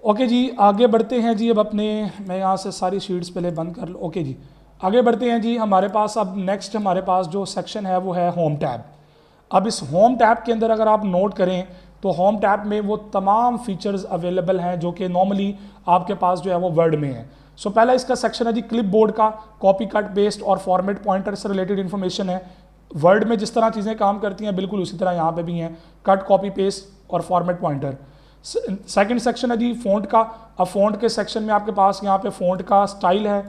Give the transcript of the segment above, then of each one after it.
Okay जी, आगे बढ़ते हैं जी। अब अपने, मैं यहाँ से सारी शीट्स पहले बंद कर लूँ। ओके जी, आगे बढ़ते हैं जी। हमारे पास अब नेक्स्ट हमारे पास जो सेक्शन है वो है होम टैब। अब इस होम टैब के अंदर अगर आप नोट करें तो होम टैब में वो तमाम फीचर्स अवेलेबल हैं जो कि नॉर्मली आपके पास जो है वो वर्ड में है। सो पहला इसका सेक्शन है जी क्लिप बोर्ड का, कॉपी कट पेस्ट और फॉर्मेट पॉइंटर से रिलेटेड इन्फॉर्मेशन है। वर्ड में जिस तरह चीज़ें काम करती हैं बिल्कुल उसी तरह यहाँ पे भी हैं, कट कॉपी पेस्ट और फॉर्मेट पॉइंटर। सेकंड सेक्शन है जी फ़ॉन्ट का। अब फ़ॉन्ट के सेक्शन में आपके पास यहाँ पे फ़ॉन्ट का स्टाइल है,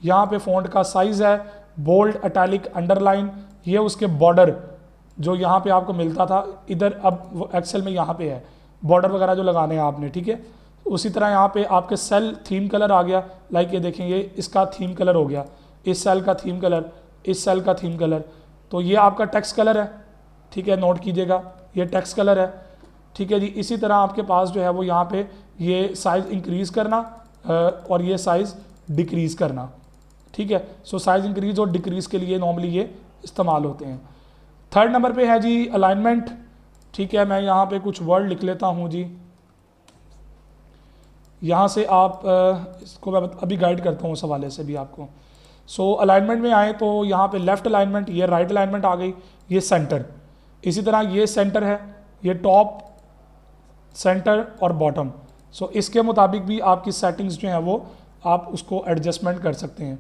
यहाँ पे फ़ॉन्ट का साइज़ है, बोल्ड, इटैलिक, अंडरलाइन, ये उसके बॉर्डर जो यहाँ पे आपको मिलता था इधर, अब एक्सेल में यहाँ पे है बॉर्डर वगैरह जो लगाने हैं आपने, ठीक है। उसी तरह यहाँ पे आपके सेल थीम कलर आ गया, लाइक ये देखें, ये इसका थीम कलर हो गया, इस सेल का थीम कलर, इस सेल का थीम कलर। तो ये आपका टेक्स्ट कलर है, ठीक है, नोट कीजिएगा, ये टेक्स्ट कलर है, ठीक है जी। इसी तरह आपके पास जो है वो यहाँ पे ये साइज़ इंक्रीज़ करना और ये साइज़ डिक्रीज़ करना, ठीक है। सो साइज़ इंक्रीज़ और डिक्रीज़ के लिए नॉर्मली ये इस्तेमाल होते हैं। थर्ड नंबर पे है जी अलाइनमेंट, ठीक है। मैं यहाँ पे कुछ वर्ड लिख लेता हूँ जी, यहाँ से आप इसको मैं अभी गाइड करता हूँ उस हवाले से भी आपको। सो अलाइनमेंट में आए तो यहाँ पे लेफ़्ट अलाइनमेंट, ये राइट अलाइनमेंट आ गई, ये सेंटर, इसी तरह ये सेंटर है, ये टॉप, सेंटर और बॉटम। सो इसके मुताबिक भी आपकी सेटिंग्स जो हैं वो आप उसको एडजस्टमेंट कर सकते हैं।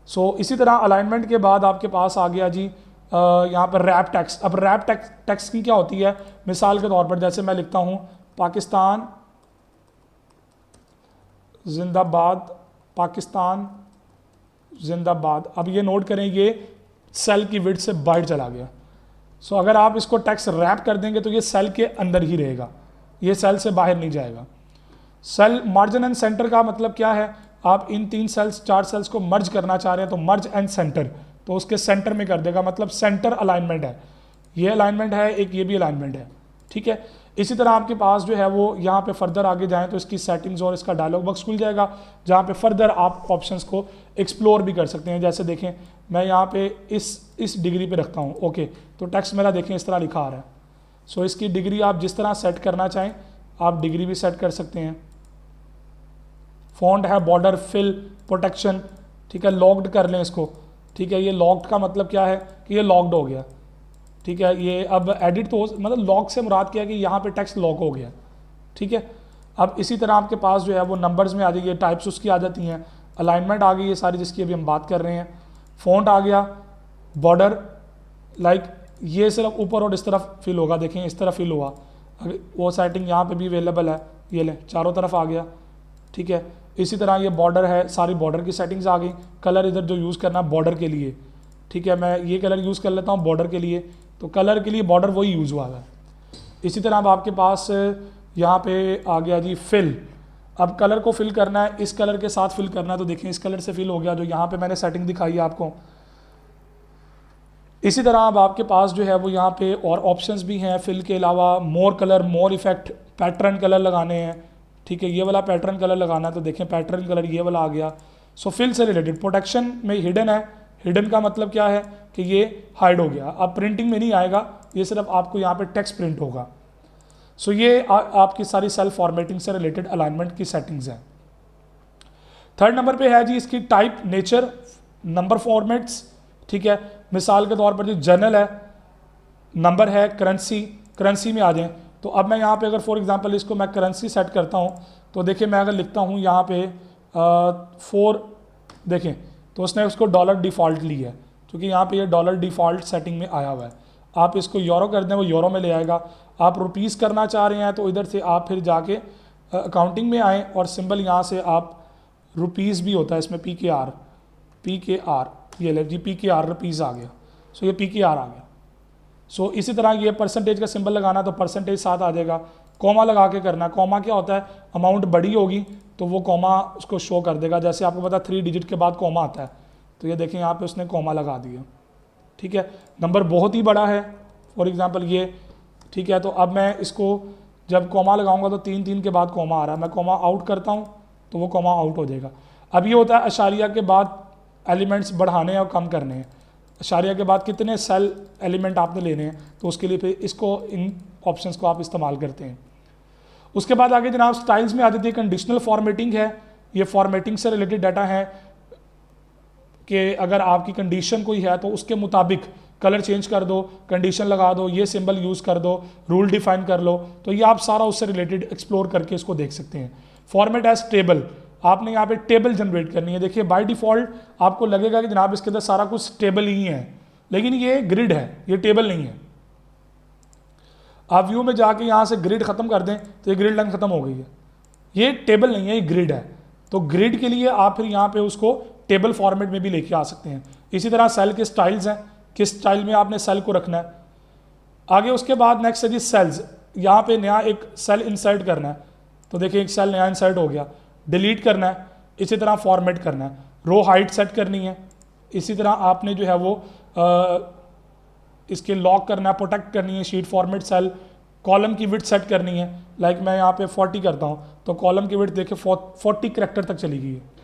सो इसी तरह अलाइनमेंट के बाद आपके पास आ गया जी यहाँ पर रैप टेक्स्ट। अब रैप टेक्स्ट की क्या होती है, मिसाल के तौर पर जैसे मैं लिखता हूँ पाकिस्तान जिंदाबाद, पाकिस्तान जिंदाबाद। अब ये नोट करें ये सेल की विड्थ से बाहर चला गया। सो अगर आप इसको टेक्स्ट रैप कर देंगे तो ये सेल के अंदर ही रहेगा, ये सेल से बाहर नहीं जाएगा। सेल मार्जिन एंड सेंटर का मतलब क्या है, आप इन 3 सेल्स 4 सेल्स को मर्ज करना चाह रहे हैं तो मर्ज एंड सेंटर, तो उसके सेंटर में कर देगा, मतलब सेंटर अलाइनमेंट है, ये अलाइनमेंट है, एक ये भी अलाइनमेंट है, ठीक है। इसी तरह आपके पास जो है वो यहाँ पे फर्दर आगे जाएं तो इसकी सेटिंग्स और इसका डायलॉग बॉक्स खुल जाएगा जहाँ पे फर्दर आप ऑप्शंस को एक्सप्लोर भी कर सकते हैं। जैसे देखें मैं यहाँ पे इस डिग्री पे रखता हूँ, ओके, तो टेक्स्ट मेरा देखें इस तरह लिखा आ रहा है। सो इसकी डिग्री आप जिस तरह सेट करना चाहें आप डिग्री भी सेट कर सकते हैं। फॉन्ट है, बॉर्डर, फिल, प्रोटेक्शन, ठीक है, लॉक्ड कर लें इसको, ठीक है। ये लॉक्ड का मतलब क्या है कि ये लॉक्ड हो गया, ठीक है। ये अब एडिट तो मतलब लॉक से मुराद क्या है कि यहाँ पे टेक्स्ट लॉक हो गया, ठीक है। अब इसी तरह आपके पास जो है वो नंबर्स में आ जाइए, टाइप्स उसकी आ जाती हैं, अलाइनमेंट आ गई ये सारी जिसकी अभी हम बात कर रहे हैं, फॉन्ट आ गया, बॉर्डर, लाइक ये सिर्फ ऊपर और इस तरफ फिल होगा, देखें इस तरफ फिल हुआ, वो सेटिंग यहाँ पे भी अवेलेबल है, ये लें चारों तरफ आ गया, ठीक है। इसी तरह ये बॉर्डर है, सारी बॉर्डर की सेटिंग्स आ गई, कलर इधर जो यूज़ करना बॉर्डर के लिए, ठीक है, मैं ये कलर यूज़ कर लेता हूँ बॉर्डर के लिए, तो कलर के लिए बॉर्डर वही यूज़ हुआ है। इसी तरह अब आपके पास यहाँ पे आ गया जी फिल। अब कलर को फिल करना है, इस कलर के साथ फिल करना है, तो देखें इस कलर से फिल हो गया जो यहाँ पे मैंने सेटिंग दिखाई है आपको। इसी तरह अब आपके पास जो है वो यहाँ पे और ऑप्शंस भी हैं फिल के अलावा, मोर कलर, मोर इफेक्ट, पैटर्न कलर लगाने हैं, ठीक है, ये वाला पैटर्न कलर लगाना है तो देखें पैटर्न कलर ये वाला आ गया। सो फिल से रिलेटेड प्रोटेक्शन में हिडन है, हिडन का मतलब क्या है कि ये हाइड हो गया, अब प्रिंटिंग में नहीं आएगा, ये सिर्फ आपको यहाँ पे टेक्स्ट प्रिंट होगा। सो ये आपकी सारी सेल फॉर्मेटिंग से रिलेटेड अलाइनमेंट की सेटिंग्स हैं। थर्ड नंबर पे है जी इसकी टाइप, नेचर, नंबर फॉर्मेट्स, ठीक है। मिसाल के तौर पर जो जर्नल है, नंबर है, करेंसी, करेंसी में आ जाएं तो अब मैं यहाँ पे अगर फॉर एग्जांपल इसको मैं करेंसी सेट करता हूँ तो देखिए मैं अगर लिखता हूँ यहाँ पे 4, देखें तो उसने उसको डॉलर डिफ़ॉल्ट ली है क्योंकि यहाँ पे ये डॉलर डिफ़ॉल्ट सेटिंग में आया हुआ है। आप इसको यूरो कर दें वो यूरो में ले आएगा, आप रुपीज़ करना चाह रहे हैं तो इधर से आप फिर जाके अकाउंटिंग में आएँ और सिंबल यहाँ से आप रुपीज़ भी होता है इसमें, PKR, ये ले जी PKR रुपीज़ आ गया। सो ये PKR आ गया। सो इसी तरह ये परसेंटेज का सिंबल लगाना तो परसेंटेज साथ आ जाएगा, कॉमा लगा के करना, कॉमा क्या होता है, अमाउंट बड़ी होगी तो वो कॉमा उसको शो कर देगा, जैसे आपको पता 3 डिजिट के बाद कॉमा आता है, तो ये देखें यहाँ पे उसने कॉमा लगा दिया, ठीक है। नंबर बहुत ही बड़ा है फॉर एग्जांपल ये, ठीक है, तो अब मैं इसको जब कॉमा लगाऊंगा तो 3 के बाद कॉमा आ रहा है, मैं कॉमा आउट करता हूँ तो वो कॉमा आउट हो जाएगा। अब ये होता है अशारिया के बाद एलिमेंट्स बढ़ाने और कम करने हैं, अशारिया के बाद कितने सेल एलिमेंट आपने लेने हैं तो उसके लिए फिर इसको, इन ऑप्शंस को आप इस्तेमाल करते हैं। उसके बाद आगे जनाब स्टाइल्स में आ जाती है कंडीशनल फॉर्मेटिंग है। ये फॉर्मेटिंग से रिलेटेड डाटा है कि अगर आपकी कंडीशन कोई है तो उसके मुताबिक कलर चेंज कर दो, कंडीशन लगा दो, ये सिंबल यूज़ कर दो, रूल डिफाइन कर लो। तो ये आप सारा उससे रिलेटेड एक्सप्लोर करके इसको देख सकते हैं। फॉर्मेट एज टेबल, आपने यहाँ पे टेबल जनरेट करनी है। देखिए बाय डिफ़ॉल्ट आपको लगेगा कि जनाब इसके अंदर सारा कुछ टेबल ही है, लेकिन ये ग्रिड है, ये टेबल नहीं है। आप व्यू में जाके यहाँ से ग्रिड खत्म कर दें तो ये ग्रिड लाइन खत्म हो गई है, ये टेबल नहीं है, ये ग्रिड है। तो ग्रिड के लिए आप फिर यहाँ पे उसको टेबल फॉर्मेट में भी लेके आ सकते हैं। इसी तरह सेल के स्टाइल्स हैं, किस स्टाइल में आपने सेल को रखना है। आगे उसके बाद नेक्स्ट है जी सेल्स, यहाँ पे नया एक सेल इंसर्ट करना है। तो देखिए एक सेल नया इंसर्ट हो गया, डिलीट करना है, इसी तरह फॉर्मेट करना है। रो हाइट सेट करनी है, इसी तरह आपने जो है वो इसके लॉक करना है, प्रोटेक्ट करनी है शीट फॉर्मेट सेल। कॉलम की विड्थ सेट करनी है, लाइक मैं यहाँ पे 40 करता हूँ तो कॉलम की विड्थ देखिए 40 करैक्टर तक चली गई है।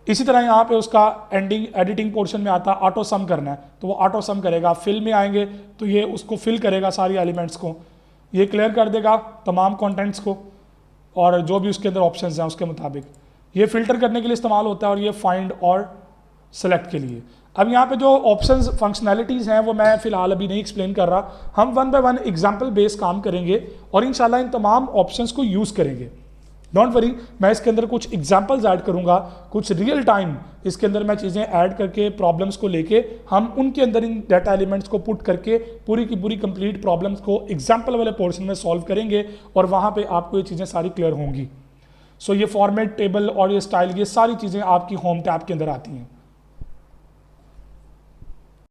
इसी तरह यहाँ पे उसका एडिटिंग पोर्शन में आता है ऑटो सम करना है, तो वो ऑटो सम करेगा। फिल में आएंगे तो ये उसको फिल करेगा सारी एलिमेंट्स को, ये क्लियर कर देगा तमाम कंटेंट्स को और जो भी उसके अंदर ऑप्शंस हैं उसके मुताबिक। ये फिल्टर करने के लिए इस्तेमाल होता है और ये फाइंड और सेलेक्ट के लिए। अब यहाँ पे जो ऑप्शंस फंक्शनैलिटीज़ हैं वो मैं फिलहाल अभी नहीं एक्सप्लेन कर रहा, हम one by one example base काम करेंगे और इंशाल्लाह इन तमाम ऑप्शंस को यूज़ करेंगे। डोंट वरी, मैं इसके अंदर कुछ एग्जाम्पल्स ऐड करूंगा, कुछ रियल टाइम इसके अंदर मैं चीज़ें ऐड करके प्रॉब्लम्स को लेके हम उनके अंदर इन डाटा एलिमेंट्स को पुट करके पूरी की पूरी कंप्लीट प्रॉब्लम्स को एग्जाम्पल वाले पोर्शन में सॉल्व करेंगे और वहाँ पे आपको ये चीज़ें सारी क्लियर होंगी। सो ये फॉर्मेट, टेबल और ये स्टाइल, ये सारी चीज़ें आपकी होम टैब के अंदर आती हैं।